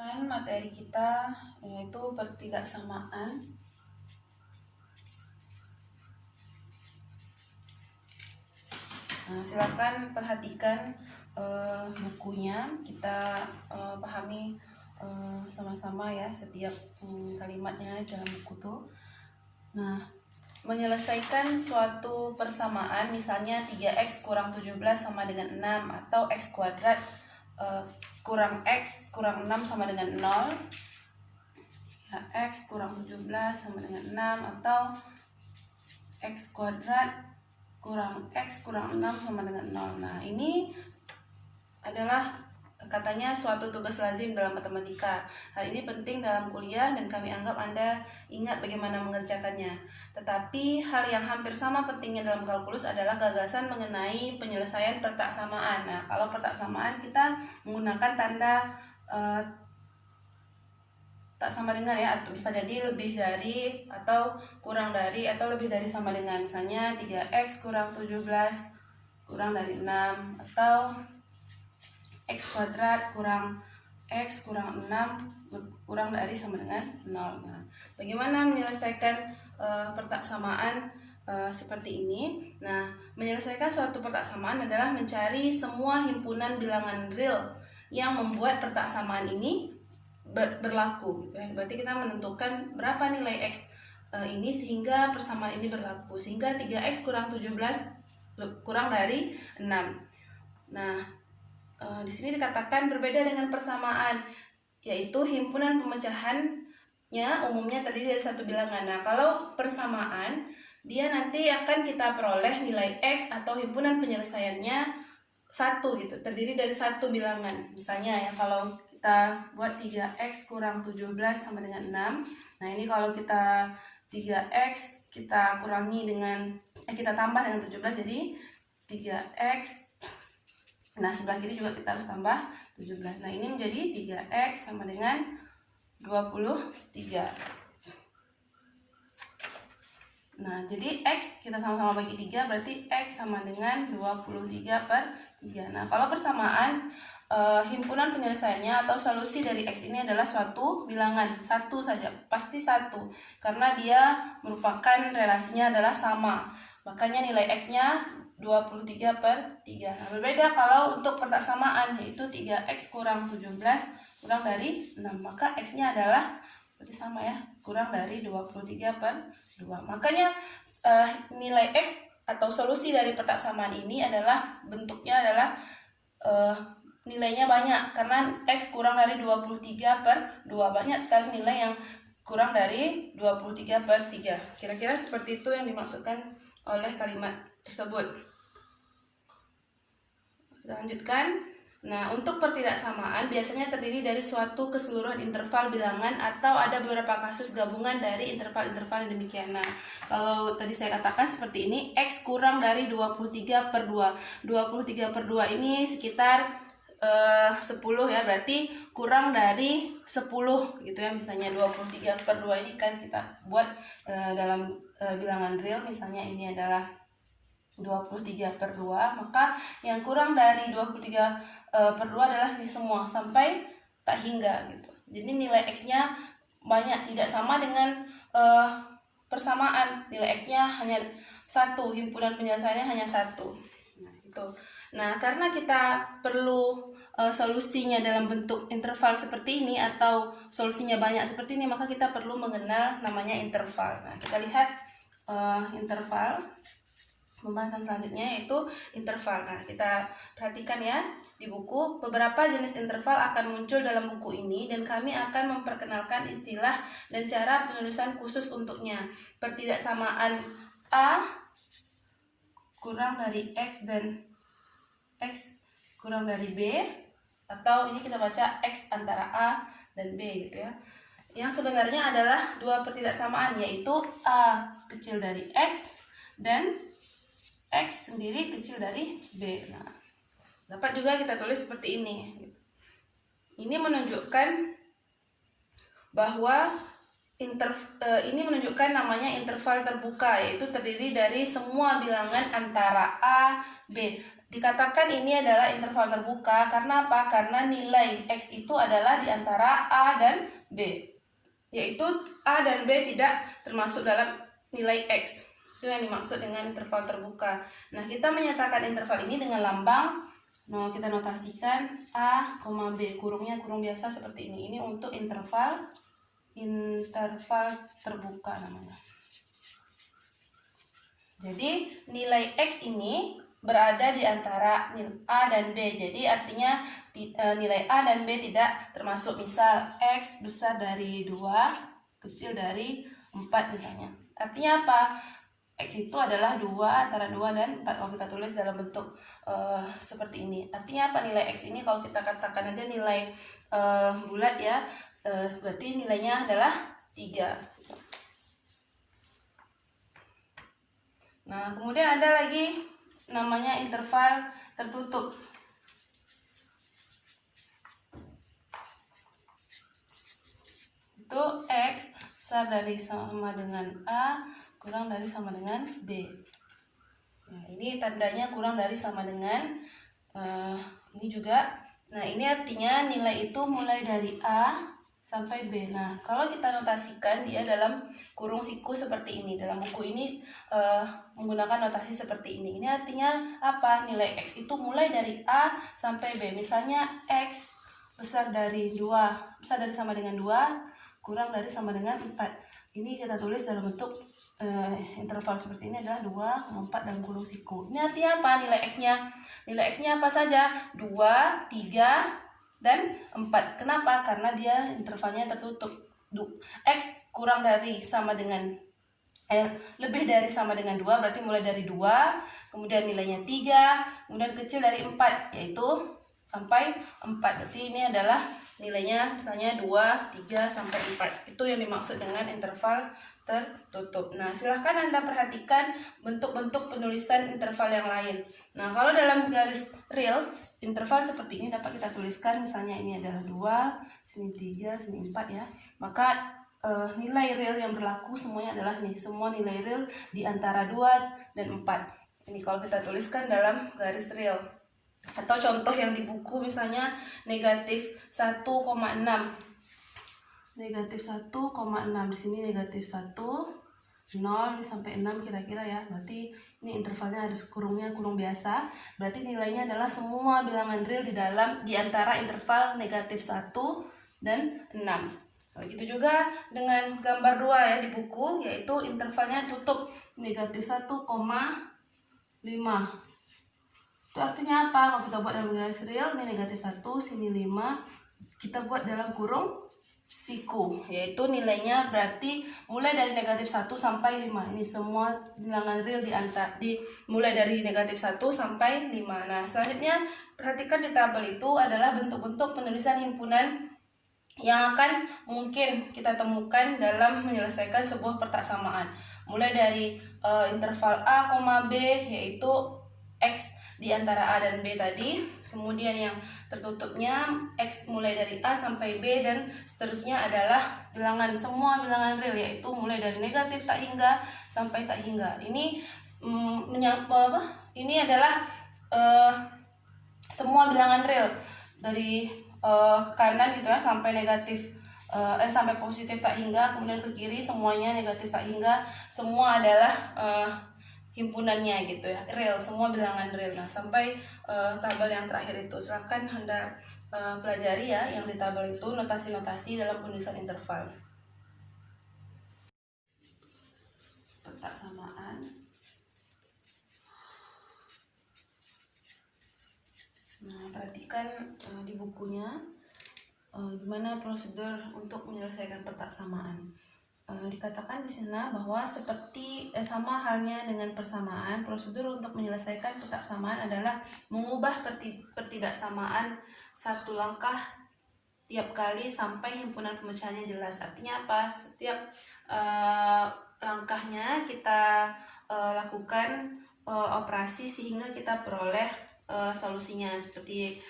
lanjutkan materi kita, yaitu pertidaksamaan. Nah, silakan perhatikan bukunya, kita pahami sama-sama ya setiap kalimatnya dalam buku tuh. Nah, menyelesaikan suatu persamaan, misalnya 3x kurang 17 sama dengan 6, atau x kuadrat kurang x kurang 6 sama dengan 0, ya, x kurang 17 sama dengan 6, atau x kuadrat kurang x kurang 6 sama dengan 0. Nah, ini adalah katanya suatu tugas lazim dalam matematika. Hal ini penting dalam kuliah dan kami anggap Anda ingat bagaimana mengerjakannya. Tetapi hal yang hampir sama pentingnya dalam kalkulus adalah gagasan mengenai penyelesaian pertaksamaan. Nah, kalau pertaksamaan kita menggunakan tanda tak sama dengan ya, atau bisa jadi lebih dari atau kurang dari atau lebih dari sama dengan, misalnya 3x kurang 17 kurang dari 6, atau x kuadrat kurang x kurang 6 kurang dari sama dengan 0. Nah, bagaimana menyelesaikan pertaksamaan seperti ini? Nah, menyelesaikan suatu pertaksamaan adalah mencari semua himpunan bilangan real yang membuat pertaksamaan ini berlaku gitu ya. Berarti kita menentukan berapa nilai x ini sehingga persamaan ini berlaku, sehingga 3x kurang 17 kurang dari 6. Nah, di sini dikatakan berbeda dengan persamaan, yaitu himpunan pemecahannya umumnya terdiri dari satu bilangan. Nah, kalau persamaan dia nanti akan kita peroleh nilai x atau himpunan penyelesaiannya satu gitu, terdiri dari satu bilangan. Misalnya ya, kalau kita buat 3x kurang 17 sama dengan 6. Nah, ini kalau kita 3x kita kurangi dengan kita tambah dengan 17 jadi 3x. Nah, sebelah kiri juga kita harus tambah 17. Nah, ini menjadi 3x sama dengan 23. Nah, jadi x kita sama-sama bagi 3, berarti x sama dengan 23/3. Nah, kalau persamaan himpunan penyelesaiannya atau solusi dari x ini adalah suatu bilangan, satu saja, pasti satu, karena dia merupakan relasinya adalah sama. Makanya nilai x-nya 23/3. Nah, berbeda kalau untuk pertaksamaan, yaitu 3x kurang 17 kurang dari 6, maka x-nya adalah berarti sama ya, kurang dari 23/2. Makanya nilai x atau solusi dari pertaksamaan ini adalah bentuknya adalah nilainya banyak, karena x kurang dari 23/2. Banyak sekali nilai yang kurang dari 23/3. Kira-kira seperti itu yang dimaksudkan oleh kalimat tersebut. Kita lanjutkan. Nah, untuk pertidaksamaan biasanya terdiri dari suatu keseluruhan interval bilangan atau ada beberapa kasus gabungan dari interval-interval yang demikian. Nah, kalau tadi saya katakan seperti ini, x kurang dari 23/2. 23/2 ini sekitar 10 ya, berarti kurang dari 10 gitu ya. Misalnya 23/2 ini kan kita buat dalam bilangan real, misalnya ini adalah 23/2, maka yang kurang dari 23/2 adalah ini semua sampai tak hingga gitu. Jadi nilai x-nya banyak, tidak sama dengan persamaan. Nilai x-nya hanya satu, himpunan penyelesaiannya hanya satu. Nah, itu. Nah, karena kita perlu solusinya dalam bentuk interval seperti ini atau solusinya banyak seperti ini, maka kita perlu mengenal namanya interval. Nah, kita lihat interval. Pembahasan selanjutnya yaitu interval. Nah, kita perhatikan ya di buku, beberapa jenis interval akan muncul dalam buku ini dan kami akan memperkenalkan istilah dan cara penulisan khusus untuknya. Pertidaksamaan A kurang dari x dan x kurang dari b, atau ini kita baca x antara A dan B gitu ya. Yang sebenarnya adalah dua pertidaksamaan, yaitu A kecil dari x dan x sendiri kecil dari b. Nah, dapat juga kita tulis seperti ini. Ini menunjukkan bahwa ini menunjukkan namanya interval terbuka, yaitu terdiri dari semua bilangan antara a, b. dikatakan ini adalah interval terbuka karena apa? Karena nilai X itu adalah di antara A dan B, yaitu A dan B tidak termasuk dalam nilai X. Itu yang dimaksud dengan interval terbuka. Nah, kita menyatakan interval ini dengan lambang, nah kita notasikan A, B, kurungnya kurung biasa seperti ini. Ini untuk interval terbuka namanya. Jadi nilai X ini berada di antara A dan B. Jadi artinya nilai A dan B tidak termasuk. Misal X besar dari 2, kecil dari 4 misalnya. Artinya apa? X itu adalah 2, antara 2 dan 4. Kalau kita tulis dalam bentuk seperti ini. Artinya apa nilai X ini? Kalau kita katakan aja nilai bulat ya, berarti nilainya adalah 3. Nah, kemudian ada lagi namanya interval tertutup. Itu X besar dari sama dengan A kurang dari sama dengan B. Nah, ini tandanya kurang dari sama dengan ini juga. Nah, ini artinya nilai itu mulai dari A sampai B. Nah, kalau kita notasikan dia dalam kurung siku seperti ini. Dalam buku ini menggunakan notasi seperti ini. Ini artinya apa? Nilai X itu mulai dari A sampai B. Misalnya X besar dari 2, besar dari sama dengan 2, kurang dari sama dengan 4. Ini kita tulis dalam bentuk interval seperti ini adalah 2, 4 dalam kurung siku. Ini artinya apa nilai X-nya? Nilai X-nya apa saja? 2, 3, dan 4. Kenapa? Karena dia intervalnya tertutup. X kurang dari sama dengan lebih dari sama dengan 2, berarti mulai dari 2, kemudian nilainya 3, kemudian kecil dari 4, yaitu sampai 4. Berarti ini adalah nilainya misalnya 2, 3, sampai 4. Itu yang dimaksud dengan interval tertutup. Nah, silahkan Anda perhatikan bentuk-bentuk penulisan interval yang lain. Nah, kalau dalam garis real, interval seperti ini dapat kita tuliskan, misalnya ini adalah 2, sini 3, sini 4 ya. Maka nilai real yang berlaku semuanya adalah nih, semua nilai real di antara 2 dan 4. Ini kalau kita tuliskan dalam garis real. Atau contoh yang di buku misalnya negatif 1,6. Negatif 1,6, di sini negatif 1, 0 sampai 6 kira-kira ya. Berarti ini intervalnya harus kurungnya kurung biasa. Berarti nilainya adalah semua bilangan real di antara interval negatif 1 dan 6. Begitu juga dengan gambar 2 ya di buku, yaitu intervalnya tutup negatif 1,5. Itu artinya apa? Kalau kita buat dalam garis real, ini negatif 1, sini 5, kita buat dalam kurung siku, yaitu nilainya berarti mulai dari negatif 1 sampai 5. Ini semua bilangan real mulai dari negatif 1 sampai 5. Nah, selanjutnya perhatikan di tabel itu adalah bentuk-bentuk penulisan himpunan yang akan mungkin kita temukan dalam menyelesaikan sebuah pertak samaan. Mulai dari interval A, B, yaitu X di antara A dan B tadi. Kemudian yang tertutupnya X mulai dari A sampai B, dan seterusnya adalah semua bilangan real, yaitu mulai dari negatif tak hingga sampai tak hingga. Ini ini adalah semua bilangan real dari kanan gitu ya sampai negatif sampai positif tak hingga, kemudian ke kiri semuanya negatif tak hingga, semua adalah himpunannya gitu ya, real, semua bilangan real. Nah, sampai tabel yang terakhir itu silahkan Anda pelajari ya, yang di tabel itu notasi-notasi dalam penulisan interval. Pertak samaan. Nah, perhatikan di bukunya gimana prosedur untuk menyelesaikan pertak samaan. Dikatakan di sana bahwa seperti sama halnya dengan persamaan, prosedur untuk menyelesaikan pertak samaan adalah mengubah pertidaksamaan satu langkah tiap kali sampai himpunan pemecahannya jelas. Artinya apa? Setiap langkahnya kita lakukan operasi sehingga kita peroleh solusinya seperti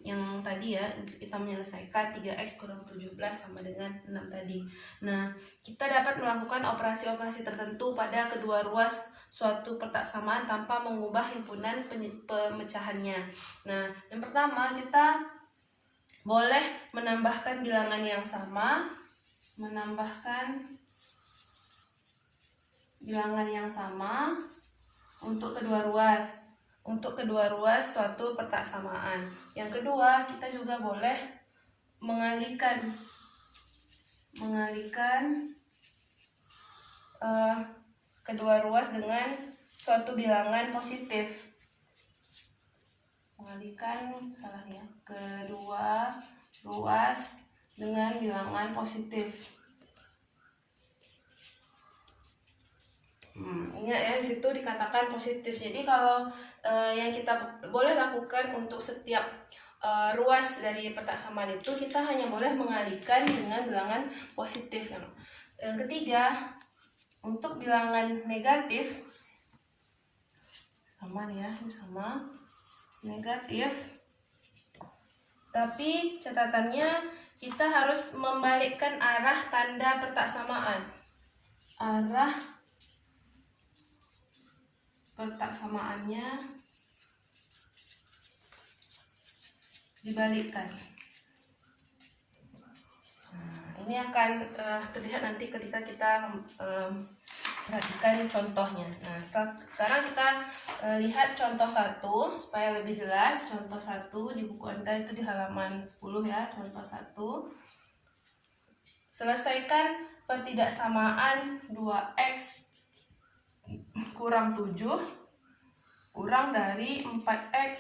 yang tadi ya, kita menyelesaikan 3x kurang 17 sama dengan 6 tadi. Nah, kita dapat melakukan operasi-operasi tertentu pada kedua ruas suatu petak samaan tanpa mengubah himpunan pemecahannya. Nah, yang pertama kita boleh menambahkan bilangan yang sama, untuk kedua ruas suatu petak samaan. Yang kedua, kita juga boleh mengalihkan kedua ruas dengan suatu bilangan positif. Kedua ruas dengan bilangan positif. Ingat ya, di situ dikatakan positif. Jadi kalau yang kita boleh lakukan untuk setiap ruas dari petak samaan itu, kita hanya boleh mengalihkan dengan bilangan positif. Yang ketiga, untuk bilangan negatif sama negatif. Tapi catatannya kita harus membalikkan arah tanda petak samaan. Arah petak samaannya dibalikkan. Ini akan terlihat nanti ketika kita perhatikan contohnya. Nah, sekarang kita lihat contoh 1 supaya lebih jelas. Contoh 1 di buku Anda itu di halaman 10 ya, contoh 1. Selesaikan pertidaksamaan 2x kurang 7 kurang dari 4x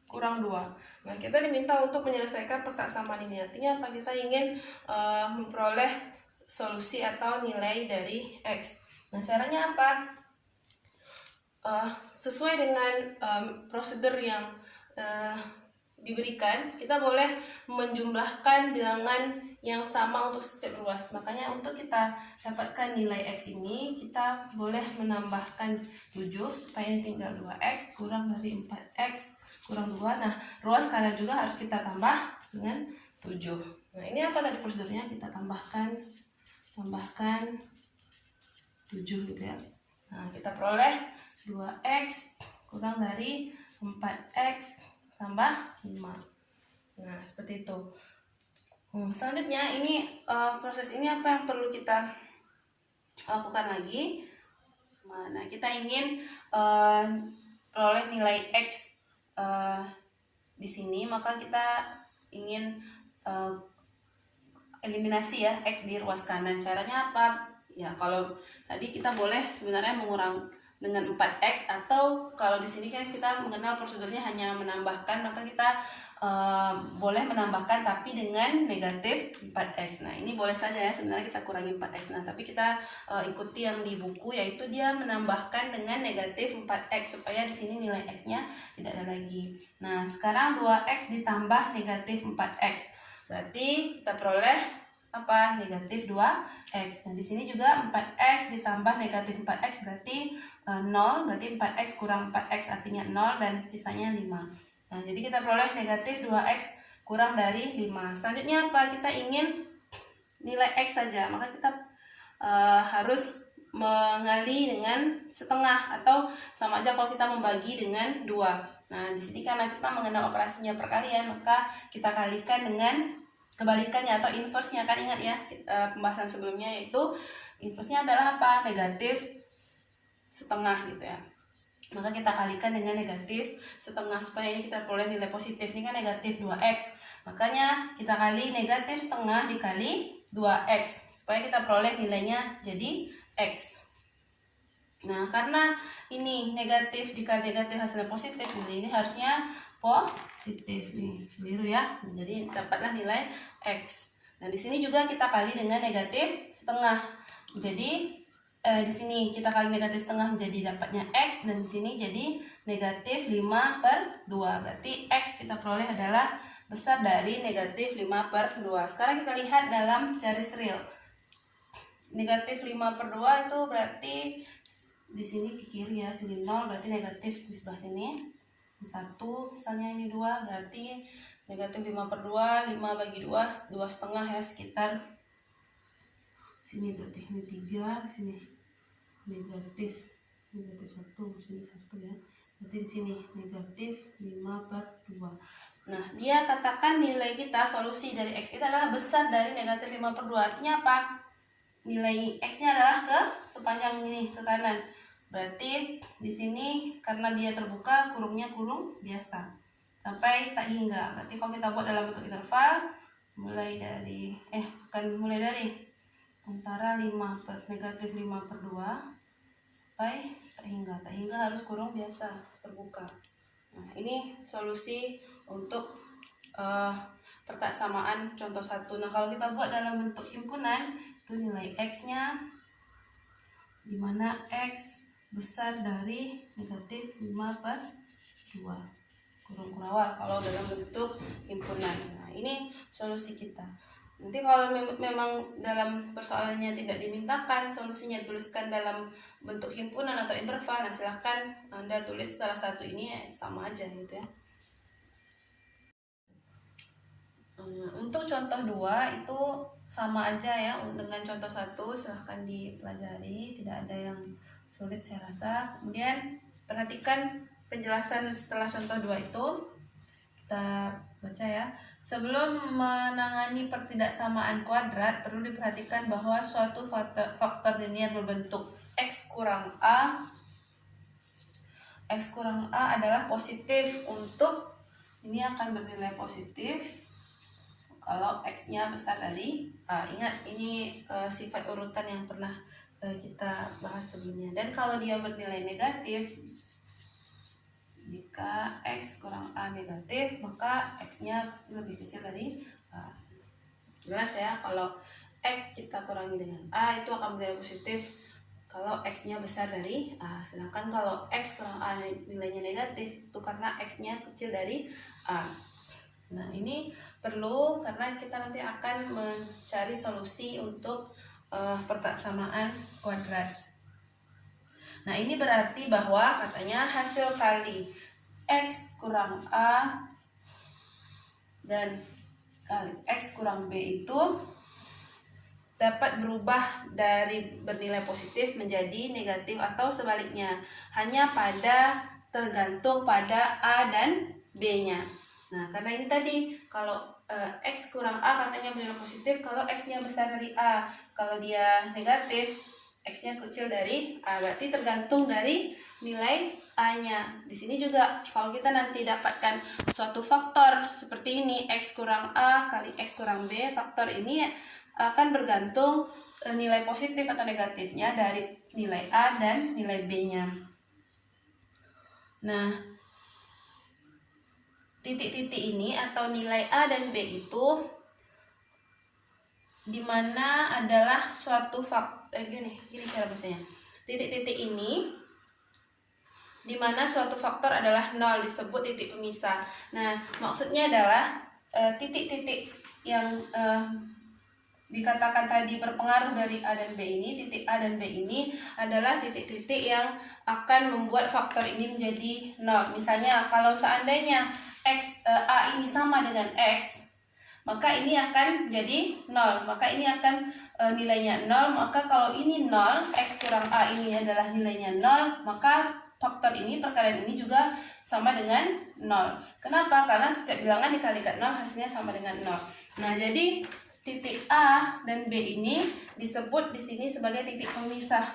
kurang 2. Nah, kita diminta untuk menyelesaikan petak samaan ini. Artinya apa? Kita ingin memperoleh solusi atau nilai dari x. Nah, caranya apa? Sesuai dengan prosedur yang diberikan, kita boleh menjumlahkan bilangan yang sama untuk setiap ruas. Makanya untuk kita dapatkan nilai x ini, kita boleh menambahkan 7 supaya tinggal 2x kurang dari 4x kurang 2. Nah, ruas kanan juga harus kita tambah dengan 7. Nah, ini apa tadi prosedurnya? Kita tambahkan 7 gitu ya. Nah, kita peroleh 2x kurang dari 4x tambah 5. Nah, seperti itu. Selanjutnya ini proses ini apa yang perlu kita lakukan lagi? Nah, kita ingin peroleh nilai x di sini, maka kita ingin eliminasi ya x di ruas kanan. Caranya apa? Ya, kalau tadi kita boleh sebenarnya mengurang dengan 4x, atau kalau di sini kan kita mengenal prosedurnya hanya menambahkan, maka kita boleh menambahkan tapi dengan negatif 4x. Nah, ini boleh saja ya, sebenarnya kita kurangi 4x. Nah, tapi kita ikuti yang di buku, yaitu dia menambahkan dengan negatif 4x supaya di sini nilai x-nya tidak ada lagi. Nah, sekarang 2x ditambah negatif 4x. Berarti kita peroleh apa? Negatif 2x. Nah, di sini juga 4x ditambah negatif 4x berarti 0, berarti 4x kurang 4x artinya 0 dan sisanya 5. Nah, jadi kita peroleh negatif 2x kurang dari 5. Selanjutnya apa? Kita ingin nilai x saja, maka kita harus mengali dengan setengah, atau sama aja kalau kita membagi dengan 2. Nah, di sini karena kita mengenal operasinya perkalian, maka kita kalikan dengan kebalikannya atau inverse-nya. Kan ingat ya pembahasan sebelumnya, yaitu inverse-nya adalah apa? Negatif setengah gitu ya. Maka kita kalikan dengan negatif setengah supaya ini kita peroleh nilai positif. Ini kan negatif 2x, makanya kita kali negatif setengah dikali 2x supaya kita peroleh nilainya jadi x. Nah, karena ini negatif dikali negatif hasilnya positif, jadi ini harusnya positif nih, biru ya. Jadi dapatlah nilai x. Nah, di sini juga kita kali dengan negatif setengah. Jadi di sini kita kali negatif setengah menjadi dapatnya x, dan di sini jadi negatif 5/2. Berarti x kita peroleh adalah besar dari negatif 5/2. Sekarang kita lihat dalam garis real. Negatif 5/2 itu berarti di sini ke kiri ya, sini 0, berarti negatif di sebelah sini. 1, misalnya ini 2, berarti negatif 5/2, 5 bagi 2, 2,5 ya, sekitar sini. Berarti ini 3, di sini negatif 1, sini 1 ya, berarti di sini negatif 5/2. Nah, dia katakan nilai kita, solusi dari X kita adalah besar dari negatif 5/2. Artinya apa? Nilai X-nya adalah ke sepanjang ini, ke kanan. Berarti di sini karena dia terbuka, kurungnya kurung biasa sampai tak hingga. Berarti kalau kita buat dalam bentuk interval, mulai dari antara negatif 5/2 sampai tak hingga harus kurung biasa terbuka. Nah, ini solusi untuk pertaksamaan contoh 1. Nah, kalau kita buat dalam bentuk himpunan, itu nilai X-nya dimana X besar dari negatif 5/2 kurung kurawal kalau dalam bentuk himpunan. Nah, ini solusi kita. Nanti kalau memang dalam persoalannya tidak dimintakan solusinya tuliskan dalam bentuk himpunan atau interval, nah silahkan Anda tulis salah satu ini ya, sama aja gitu ya. Untuk contoh 2 itu sama aja ya dengan contoh 1, silahkan dipelajari, tidak ada yang sulit saya rasa. Kemudian perhatikan penjelasan setelah contoh 2 itu, kita baca ya. Sebelum menangani pertidaksamaan kuadrat, perlu diperhatikan bahwa suatu faktor linear berbentuk X kurang A adalah positif untuk, ini akan bernilai positif kalau X-nya besar dari A. Ingat, ini sifat urutan yang pernah kita bahas sebelumnya. Dan kalau dia bernilai negatif, jika X kurang A negatif, maka X-nya lebih kecil dari A. Jelas ya, kalau X kita kurangi dengan A itu akan bernilai positif kalau X-nya besar dari A. Sedangkan kalau X kurang A nilainya negatif, itu karena X-nya kecil dari A. Nah, ini perlu karena kita nanti akan mencari solusi untuk pertaksamaan kuadrat. Nah, ini berarti bahwa katanya hasil kali X kurang A dan kali X kurang B itu dapat berubah dari bernilai positif menjadi negatif atau sebaliknya, hanya tergantung pada A dan B-nya. Nah, karena ini tadi kalau X kurang A katanya bernilai positif kalau X-nya besar dari A. Kalau dia negatif, X-nya kecil dari A. Berarti tergantung dari nilai A-nya. Di sini juga kalau kita nanti dapatkan suatu faktor seperti ini, X kurang A kali X kurang B, faktor ini akan bergantung nilai positif atau negatifnya dari nilai A dan nilai B-nya. Nah, titik-titik ini atau nilai A dan B itu dimana adalah suatu faktor gini cara bacanya. Titik-titik ini dimana suatu faktor adalah 0 disebut titik pemisah. Nah, maksudnya adalah titik-titik yang dikatakan tadi berpengaruh dari A dan B ini, titik A dan B ini adalah titik-titik yang akan membuat faktor ini menjadi 0. Misalnya kalau seandainya A ini sama dengan X, maka ini akan jadi 0, maka ini akan nilainya 0, maka kalau ini 0, X kurang A ini adalah nilainya 0, maka faktor ini, perkalian ini juga sama dengan 0. Kenapa? Karena setiap bilangan dikalikan 0 hasilnya sama dengan 0. Nah, jadi titik A dan B ini disebut di sini sebagai titik pemisah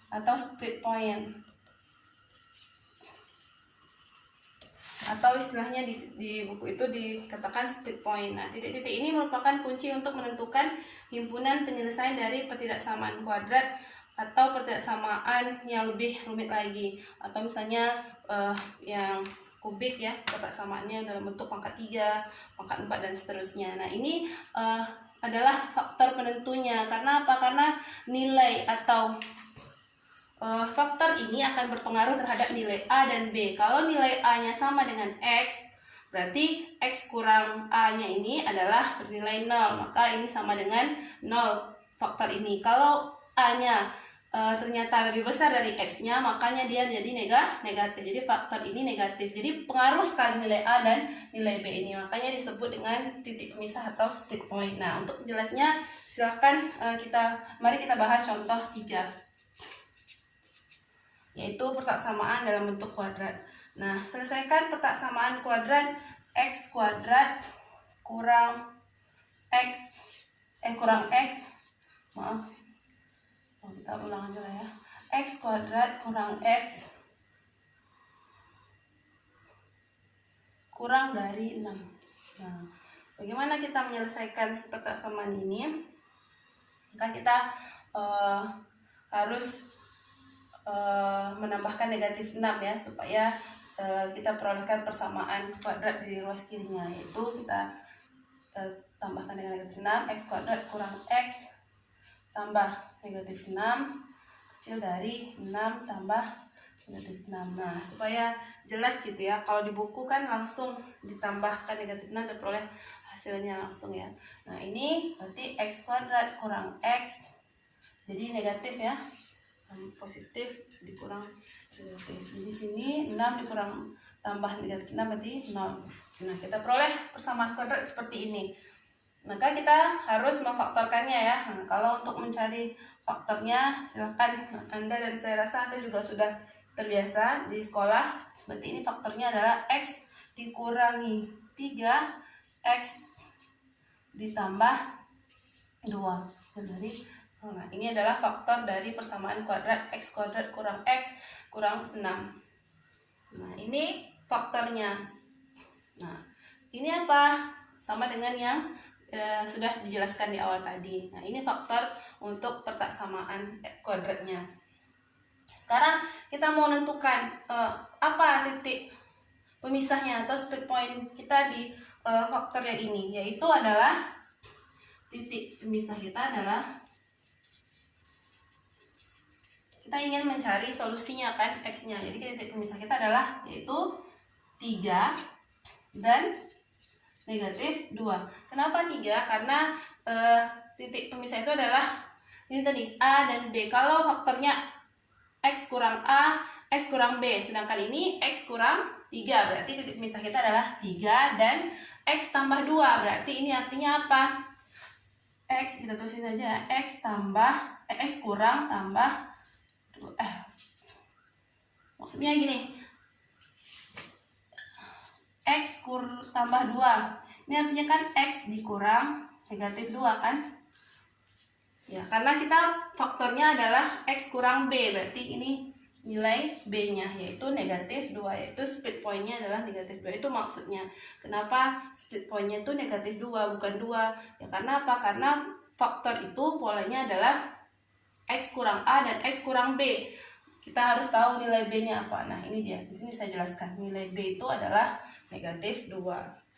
atau split point. Atau istilahnya di buku itu dikatakan split point. Nah, titik-titik ini merupakan kunci untuk menentukan himpunan penyelesaian dari pertidaksamaan kuadrat atau pertidaksamaan yang lebih rumit lagi. Atau misalnya yang kubik ya, pertaksamaannya dalam bentuk pangkat 3, pangkat 4 dan seterusnya. Nah, ini adalah faktor penentunya. Karena apa? Karena nilai atau faktor ini akan berpengaruh terhadap nilai A dan B. Kalau nilai A-nya sama dengan X, berarti X kurang A-nya ini adalah bernilai 0. Maka ini sama dengan 0 faktor ini. Kalau A-nya ternyata lebih besar dari X-nya, makanya dia jadi negatif. Jadi faktor ini negatif. Jadi pengaruh sekali nilai A dan nilai B ini. Makanya disebut dengan titik pemisah atau split point. Nah, untuk jelasnya silahkan mari kita bahas contoh 3. Yaitu pertaksamaan dalam bentuk kuadrat. Nah, selesaikan pertaksamaan kuadrat X kuadrat kurang X maaf, kita ulang aja lah ya. X kuadrat kurang X kurang dari 6. Nah, bagaimana kita menyelesaikan pertaksamaan ini? Maka kita harus menambahkan negatif 6 ya, supaya kita perolehkan persamaan kuadrat di ruas kirinya, yaitu kita tambahkan dengan negatif 6, X kuadrat kurang X tambah negatif 6 kecil dari 6 tambah negatif 6. Nah, supaya jelas gitu ya, kalau di buku kan langsung ditambahkan negatif 6 dan peroleh hasilnya langsung ya. Nah, ini berarti X kuadrat kurang X jadi negatif ya, positif dikurang negatif. Jadi sini 6 dikurang tambah negatif 6 berarti 0. Nah, kita peroleh persamaan kuadrat seperti ini. Maka kita harus memfaktorkannya ya. Nah, kalau untuk mencari faktornya silahkan Anda, dan saya rasa Anda juga sudah terbiasa di sekolah. Berarti ini faktornya adalah X dikurangi 3 X ditambah 2. Jadi nah, ini adalah faktor dari persamaan kuadrat X kuadrat kurang X kurang 6. Nah, ini faktornya. Nah, ini apa? Sama dengan yang sudah dijelaskan di awal tadi. Nah, ini faktor untuk pertaksamaan kuadratnya. Sekarang kita mau menentukan apa titik pemisahnya atau split point kita di faktor yang ini, yaitu adalah titik pemisah kita adalah kita ingin mencari solusinya kan, X-nya. Jadi titik pemisah kita adalah yaitu 3 dan negatif 2. Kenapa 3? Karena titik pemisah itu adalah ini tadi A dan B. Kalau faktornya X kurang A, X kurang B, sedangkan ini X kurang 3, berarti titik pemisah kita adalah 3 dan X tambah 2. Berarti ini artinya apa? X, kita tulisin aja, X kurang tambah 2. Maksudnya gini, X tambah 2. Ini artinya kan X dikurang negatif 2 kan? Ya, karena kita faktornya adalah X kurang B, berarti ini nilai B-nya yaitu negatif 2, yaitu split point-nya adalah negatif 2. Itu maksudnya. Kenapa split point-nya itu negatif 2 bukan 2? Ya karena apa? Karena faktor itu polanya adalah X kurang A dan X kurang B. Kita harus tahu nilai B-nya apa. Nah, ini dia. Di sini saya jelaskan. Nilai B itu adalah negatif 2.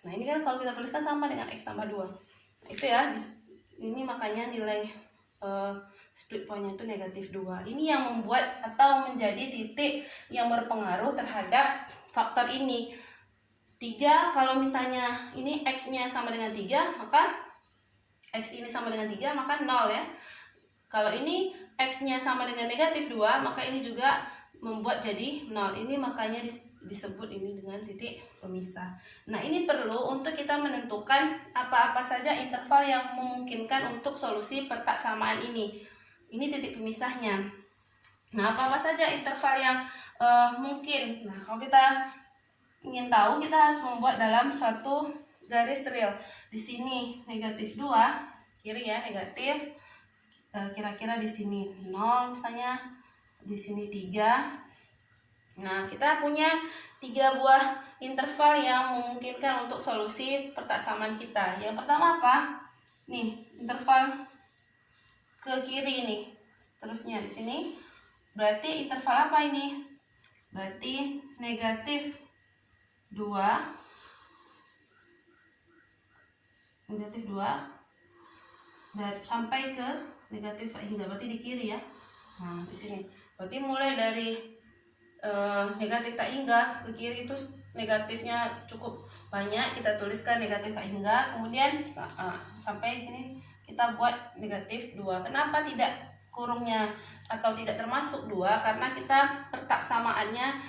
Nah, ini kan kalau kita tuliskan sama dengan X tambah 2. Nah, itu ya. Ini makanya nilai split point-nya itu negatif 2. Ini yang membuat atau menjadi titik yang berpengaruh terhadap faktor ini. 3, kalau misalnya ini X-nya sama dengan 3, maka X ini sama dengan 3, maka 0 ya. Kalau ini X-nya sama dengan negatif 2, maka ini juga membuat jadi 0. Ini makanya disebut ini dengan titik pemisah. Nah, ini perlu untuk kita menentukan apa-apa saja interval yang memungkinkan untuk solusi pertaksamaan ini. Ini titik pemisahnya. Nah, apa-apa saja interval yang mungkin. Nah, kalau kita ingin tahu, kita harus membuat dalam suatu garis real. Di sini negatif 2, kiri ya negatif. Kira-kira di sini 0 misalnya, di sini 3. Nah, kita punya 3 buah interval yang memungkinkan untuk solusi pertaksamaan kita. Yang pertama apa? Nih, interval ke kiri nih. Terusnya di sini. Berarti interval apa ini? Berarti negatif 2. Negatif 2. Dan sampai ke negatif hingga, berarti di kiri ya. Nah, di sini. Berarti mulai dari negatif tak hingga ke kiri itu negatifnya cukup banyak, kita tuliskan negatif tak hingga, kemudian sampai di sini kita buat negatif 2. Kenapa tidak kurungnya atau tidak termasuk 2 karena kita letak samaannya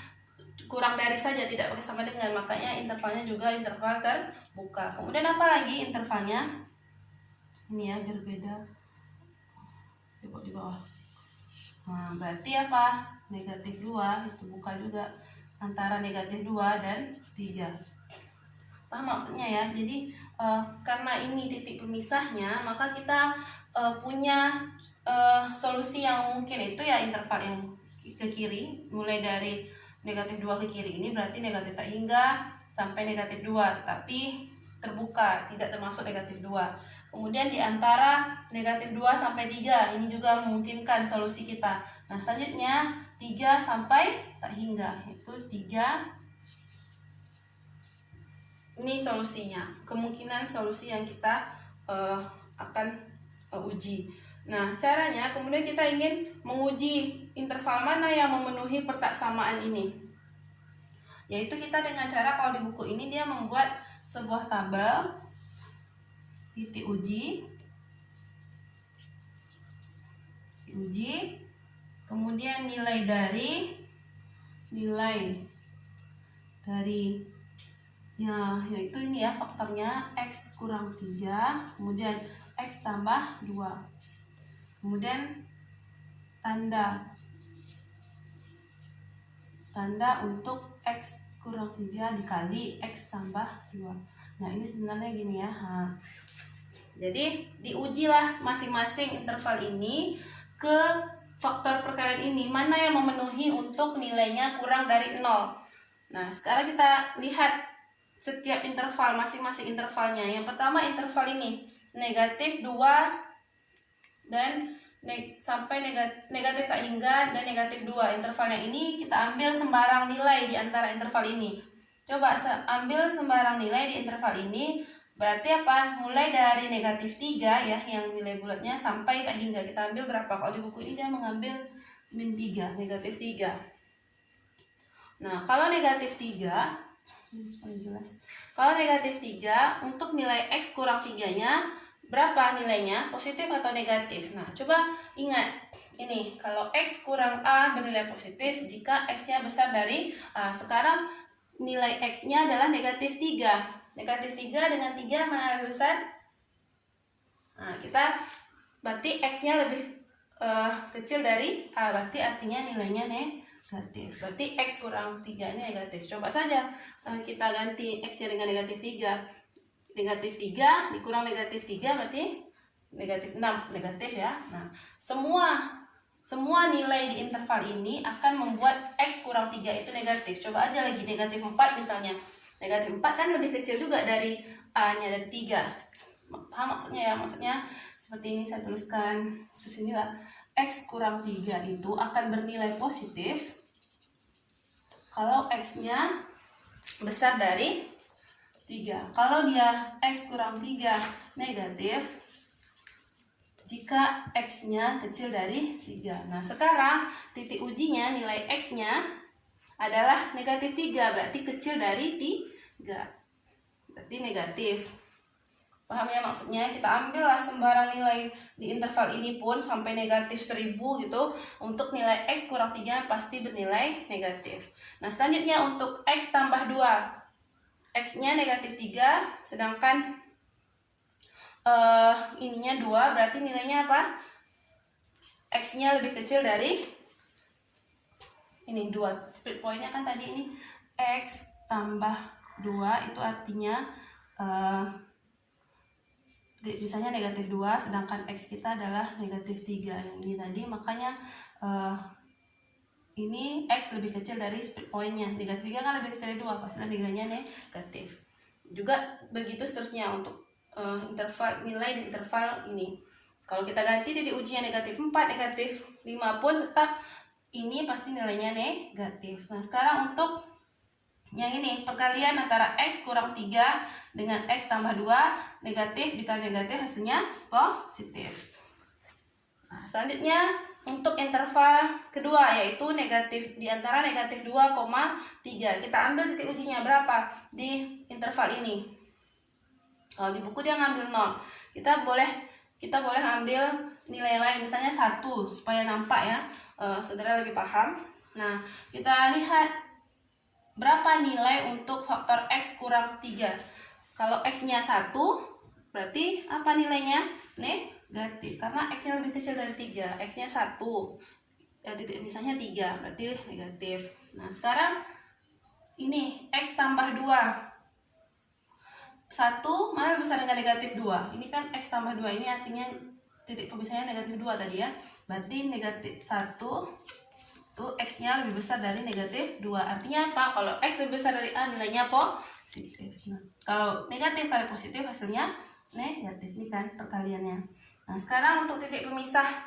kurang dari saja, tidak pakai sama dengan, makanya intervalnya juga interval terbuka. Kemudian apa lagi intervalnya? Ini ya, biar beda. Coba di bawah. Nah, berarti apa? Negatif 2 itu buka juga antara negatif 2 dan 3. Paham maksudnya ya? Jadi karena ini titik pemisahnya, maka kita punya solusi yang mungkin itu ya interval yang ke kiri, mulai dari negatif 2 ke kiri ini berarti negatif tak hingga sampai negatif 2, tetapi terbuka, tidak termasuk negatif 2. Kemudian di antara negatif 2 sampai 3 ini juga memungkinkan solusi kita. Nah, selanjutnya 3 sampai tak hingga, itu 3. Ini solusinya, kemungkinan solusi yang kita akan uji. Nah, caranya kemudian kita ingin menguji interval mana yang memenuhi pertaksamaan ini. Yaitu kita dengan cara, kalau di buku ini dia membuat sebuah tabel titik uji, kemudian nilai dari ya, yaitu ini ya faktornya X kurang 3, kemudian X tambah 2, kemudian tanda untuk X kurang 3 dikali X tambah 2. Nah, ini sebenarnya gini ya. Jadi diujilah masing-masing interval ini ke faktor perkalian ini, mana yang memenuhi untuk nilainya kurang dari 0. Nah, sekarang kita lihat setiap interval, masing-masing intervalnya. Yang pertama interval ini, negatif 2 dan sampai negatif tak hingga dan negatif 2. Intervalnya ini kita ambil sembarang nilai di antara interval ini. Coba ambil sembarang nilai di interval ini, berarti apa? Mulai dari negatif 3 ya, yang nilai bulatnya, sampai tak hingga. Kita ambil berapa? Kalau di buku ini dia mengambil min 3, negatif 3. Nah, kalau negatif 3, ini supaya jelas. Kalau negatif 3, untuk nilai X kurang 3-nya, berapa nilainya? Positif atau negatif? Nah, coba ingat. Ini, kalau X kurang A bernilai positif jika X-nya besar dari A. Sekarang nilai X-nya adalah negatif 3. Negatif 3 dengan 3 mana lebih besar? Nah, kita berarti X-nya lebih kecil dari A, berarti artinya nilainya negatif. Berarti X kurang 3 ini negatif. Coba saja kita ganti X-nya dengan negatif 3. Negatif 3 dikurang negatif 3 berarti negatif 6. Negatif ya. Nah, semua nilai di interval ini akan membuat X kurang 3 itu negatif. Coba aja lagi negatif 4 misalnya. Negatif 4 kan lebih kecil juga dari A-nya, dari 3. Paham maksudnya ya? Maksudnya seperti ini saya tuliskan ke sini lah. X kurang 3 itu akan bernilai positif kalau X-nya besar dari 3. Kalau dia X kurang 3 negatif jika X-nya kecil dari 3. Nah, sekarang titik ujinya nilai X-nya adalah negatif 3, berarti kecil dari 3. Berarti negatif. Paham ya maksudnya? Kita ambillah sembarang nilai di interval ini pun sampai negatif 1000 gitu. Untuk nilai X kurang 3 pasti bernilai negatif. Nah, selanjutnya untuk X tambah 2. X-nya negatif 3, sedangkan ininya 2, berarti nilainya apa? X-nya lebih kecil dari ini 2. Split point-nya kan tadi ini X tambah 2, itu artinya misalnya negatif 2, sedangkan X kita adalah negatif 3 yang ini tadi, makanya ini X lebih kecil dari split point-nya. Negatif 3 kan lebih kecil dari 2, pastinya nilainya negatif. Juga begitu seterusnya untuk interval, nilai di interval ini. Kalau kita ganti titik ujinya negatif 4, negatif 5 pun tetap ini pasti nilainya negatif. Nah, sekarang untuk yang ini, perkalian antara X kurang 3 dengan X tambah 2, negatif dikali negatif hasilnya positif. Nah, selanjutnya untuk interval kedua, yaitu negatif di antara negatif 2,3. Kita ambil titik ujinya berapa di interval ini. Kalau di buku dia ngambil 0. Kita boleh kita boleh ambil nilai lain, misalnya 1, supaya nampak ya, saudara lebih paham. Nah, kita lihat berapa nilai untuk faktor X kurang 3. Kalau X-nya 1, berarti apa nilainya? Negatif, karena X-nya lebih kecil dari 3. X-nya 1, misalnya 3, berarti negatif. Nah, sekarang ini X tambah 2. 1 mana lebih besar dengan negatif 2? Ini kan X tambah 2, ini artinya titik pemisahnya negatif 2 tadi ya. Berarti negatif 1 itu X-nya lebih besar dari negatif 2. Artinya apa? Kalau X lebih besar dari A, nilainya positif. Nah, kalau negatif kali positif, hasilnya negatif. Ini kan perkaliannya. Nah, sekarang untuk titik pemisah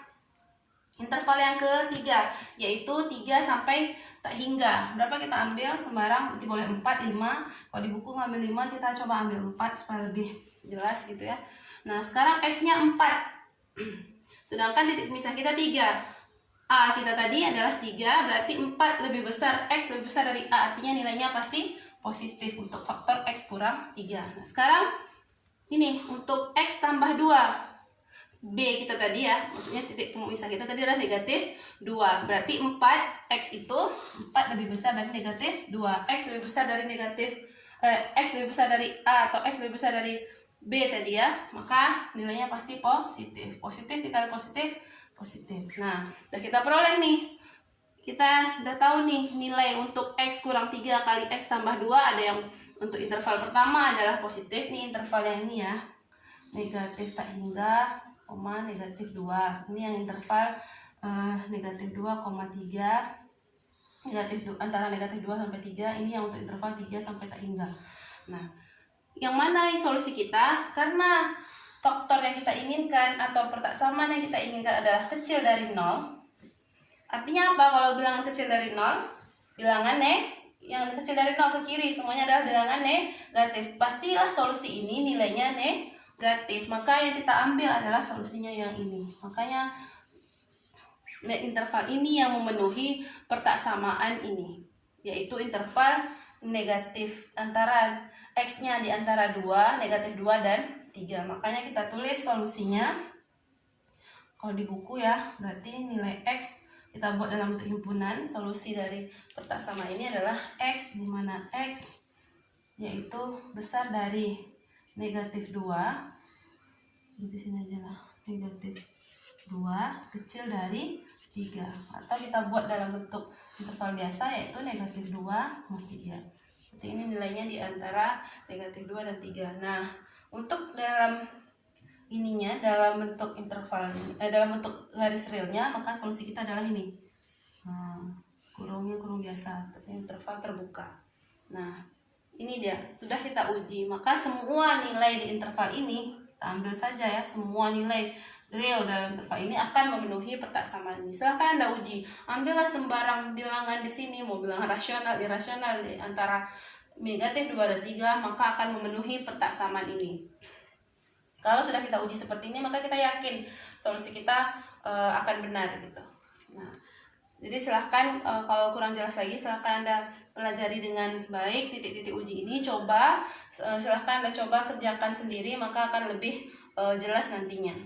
interval yang ketiga, yaitu 3 sampai tak hingga. Berapa kita ambil? Sembarang, berarti boleh 4, 5. Kalau di buku ngambil 5, kita coba ambil 4 supaya lebih jelas gitu ya. Nah, sekarang X-nya 4. Sedangkan titik pemisah kita 3. A kita tadi adalah 3, berarti 4 lebih besar, X lebih besar dari A, artinya nilainya pasti positif untuk faktor X kurang 3. Nah, sekarang ini untuk X tambah 2, B kita tadi ya, maksudnya titik pemisah kita tadi adalah negatif 2, berarti 4, X itu 4 lebih besar dari negatif 2, X lebih besar dari negatif, X lebih besar dari A atau X lebih besar dari B tadi ya, maka nilainya pasti positif. Positif dikali positif, positif. Nah, udah kita peroleh nih. Kita udah tahu nih nilai untuk X kurang 3 kali X tambah 2. Ada yang untuk interval pertama adalah positif. Nih interval yang ini ya. Negatif tak hingga, negatif 2. Ini yang interval negatif 2,3. Antara negatif 2 sampai 3. Ini yang untuk interval 3 sampai tak hingga. Nah, yang mana solusi kita? Karena faktor yang kita inginkan atau pertaksamaan yang kita inginkan adalah kecil dari 0. Artinya apa? Kalau bilangan kecil dari 0, bilangan yang kecil dari 0 ke kiri semuanya adalah bilangan negatif. Pastilah solusi ini nilainya negatif. Maka yang kita ambil adalah solusinya yang ini. Makanya interval ini yang memenuhi pertaksamaan ini, yaitu interval negatif antara X-nya di antara 2, negatif 2 dan 3. Makanya kita tulis solusinya. Kalau di buku ya, berarti nilai X kita buat dalam bentuk himpunan. Solusi dari pertaksamaan ini adalah X, di mana X yaitu besar dari negatif 2. Di sini aja lah, negatif 2 kecil dari 3. Atau kita buat dalam bentuk interval biasa, yaitu negatif 2 sama 3. Jadi ini nilainya di antara negatif 2 dan 3. Nah, untuk dalam ininya, dalam bentuk interval, dalam bentuk garis realnya, maka solusi kita adalah ini. Nah, kurungnya kurung biasa, interval terbuka. Nah, ini dia, sudah kita uji. Maka semua nilai di interval ini, kita ambil saja ya, semua nilai real dalam interval ini akan memenuhi pertaksamaan ini. Silahkan Anda uji. Ambillah sembarang bilangan di sini, mau bilangan rasional, irasional, di antara negatif 2 dan 3, maka akan memenuhi pertaksamaan ini. Kalau sudah kita uji seperti ini, maka kita yakin solusi kita akan benar gitu. Nah, jadi silahkan kalau kurang jelas lagi, silahkan Anda pelajari dengan baik titik-titik uji ini. Coba, silahkan Anda coba kerjakan sendiri, maka akan lebih jelas nantinya.